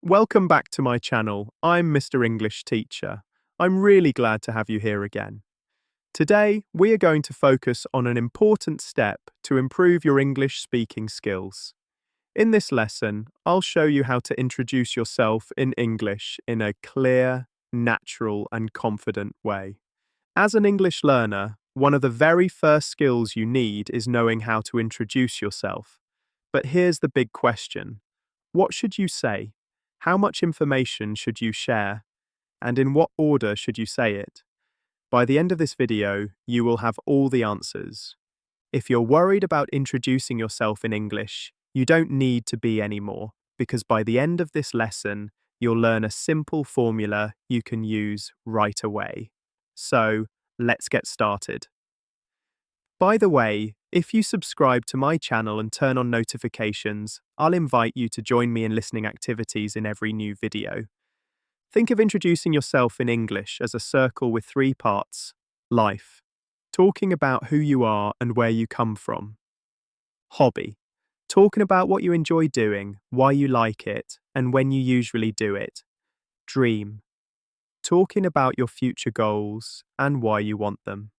Welcome back to my channel. I'm Mr. English Teacher. I'm really glad to have you here again. Today, we are going to focus on an important step to improve your English speaking skills. In this lesson, I'll show you how to introduce yourself in English in a clear, natural, and confident way. As an English learner, one of the very first skills you need is knowing how to introduce yourself. But here's the big question. What should you say? How much information should you share? And in what order should you say it? By the end of this video, you will have all the answers. If you're worried about introducing yourself in English, you don't need to be anymore, because by the end of this lesson, you'll learn a simple formula you can use right away. So, let's get started. By the way, if you subscribe to my channel and turn on notifications, I'll invite you to join me in listening activities in every new video. Think of introducing yourself in English as a circle with 3 parts. Life. Talking about who you are and where you come from. Hobby. Talking about what you enjoy doing, why you like it, and when you usually do it. Dream. Talking about your future goals and why you want them.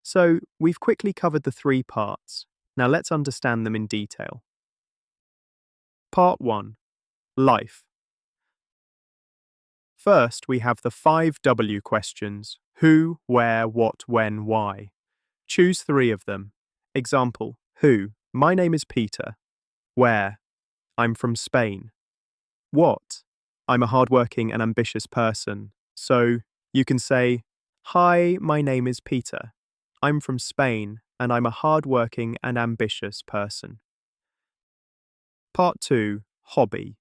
So, we've quickly covered the 3 parts. Now let's understand them in detail. Part 1. Life. First, we have the 5 W questions: who, where, what, when, why. Choose 3 of them. Example: who? My name is Peter. Where? I'm from Spain. What? I'm a hardworking and ambitious person. So, you can say, hi, my name is Peter. I'm from Spain and I'm a hardworking and ambitious person. Part 2. Hobby.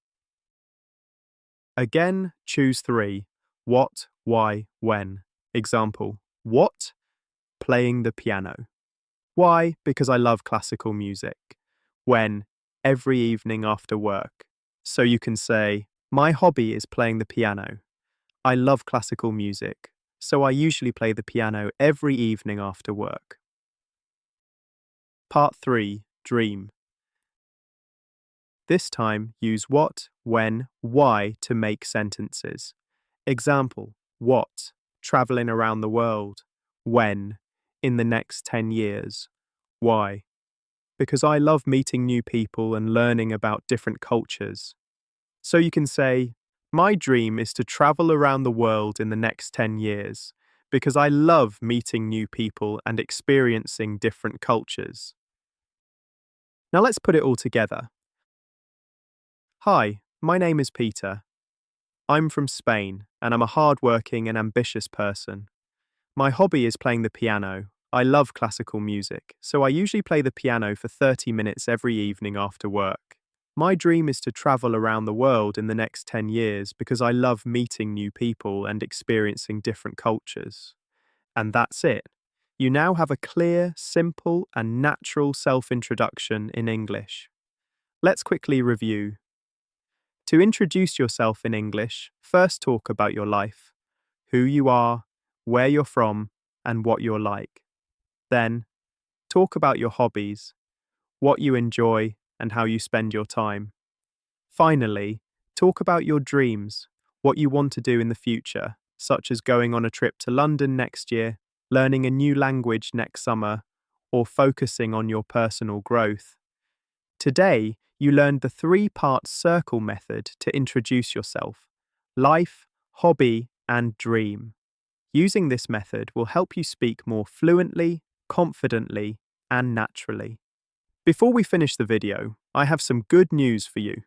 Again, choose 3. What, why, when. Example: what? Playing the piano. Why? Because I love classical music. When? Every evening after work. So you can say, my hobby is playing the piano. I love classical music, so I usually play the piano every evening after work. Part 3. Dream. This time, use what, when, why to make sentences. Example: what? Traveling around the world. When? In the next 10 years. Why? Because I love meeting new people and learning about different cultures. So you can say, my dream is to travel around the world in the next 10 years, because I love meeting new people and experiencing different cultures. Now let's put it all together. Hi, my name is Peter. I'm from Spain, and I'm a hardworking and ambitious person. My hobby is playing the piano. I love classical music, so I usually play the piano for 30 minutes every evening after work. My dream is to travel around the world in the next 10 years because I love meeting new people and experiencing different cultures. And that's it. You now have a clear, simple, and natural self-introduction in English. Let's quickly review. To introduce yourself in English, first talk about your life, who you are, where you're from, and what you're like. Then, talk about your hobbies, what you enjoy, and how you spend your time. Finally, talk about your dreams, what you want to do in the future, such as going on a trip to London next year, learning a new language next summer, or focusing on your personal growth. Today, you learned the 3-part circle method to introduce yourself: life, hobby, and dream. Using this method will help you speak more fluently, confidently, and naturally. Before we finish the video, I have some good news for you.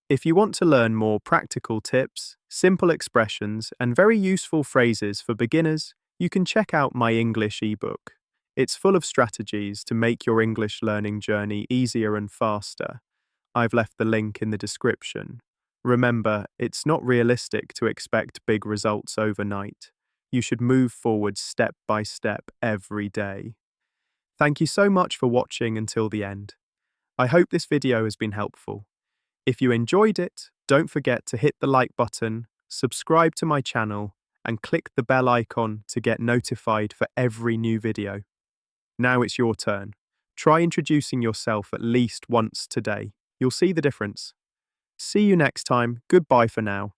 If you want to learn more practical tips, simple expressions, and very useful phrases for beginners, you can check out my English ebook. It's full of strategies to make your English learning journey easier and faster. I've left the link in the description. Remember, it's not realistic to expect big results overnight. You should move forward step by step every day. Thank you so much for watching until the end. I hope this video has been helpful. If you enjoyed it, don't forget to hit the like button, subscribe to my channel, and click the bell icon to get notified for every new video. Now it's your turn. Try introducing yourself at least once today. You'll see the difference. See you next time. Goodbye for now.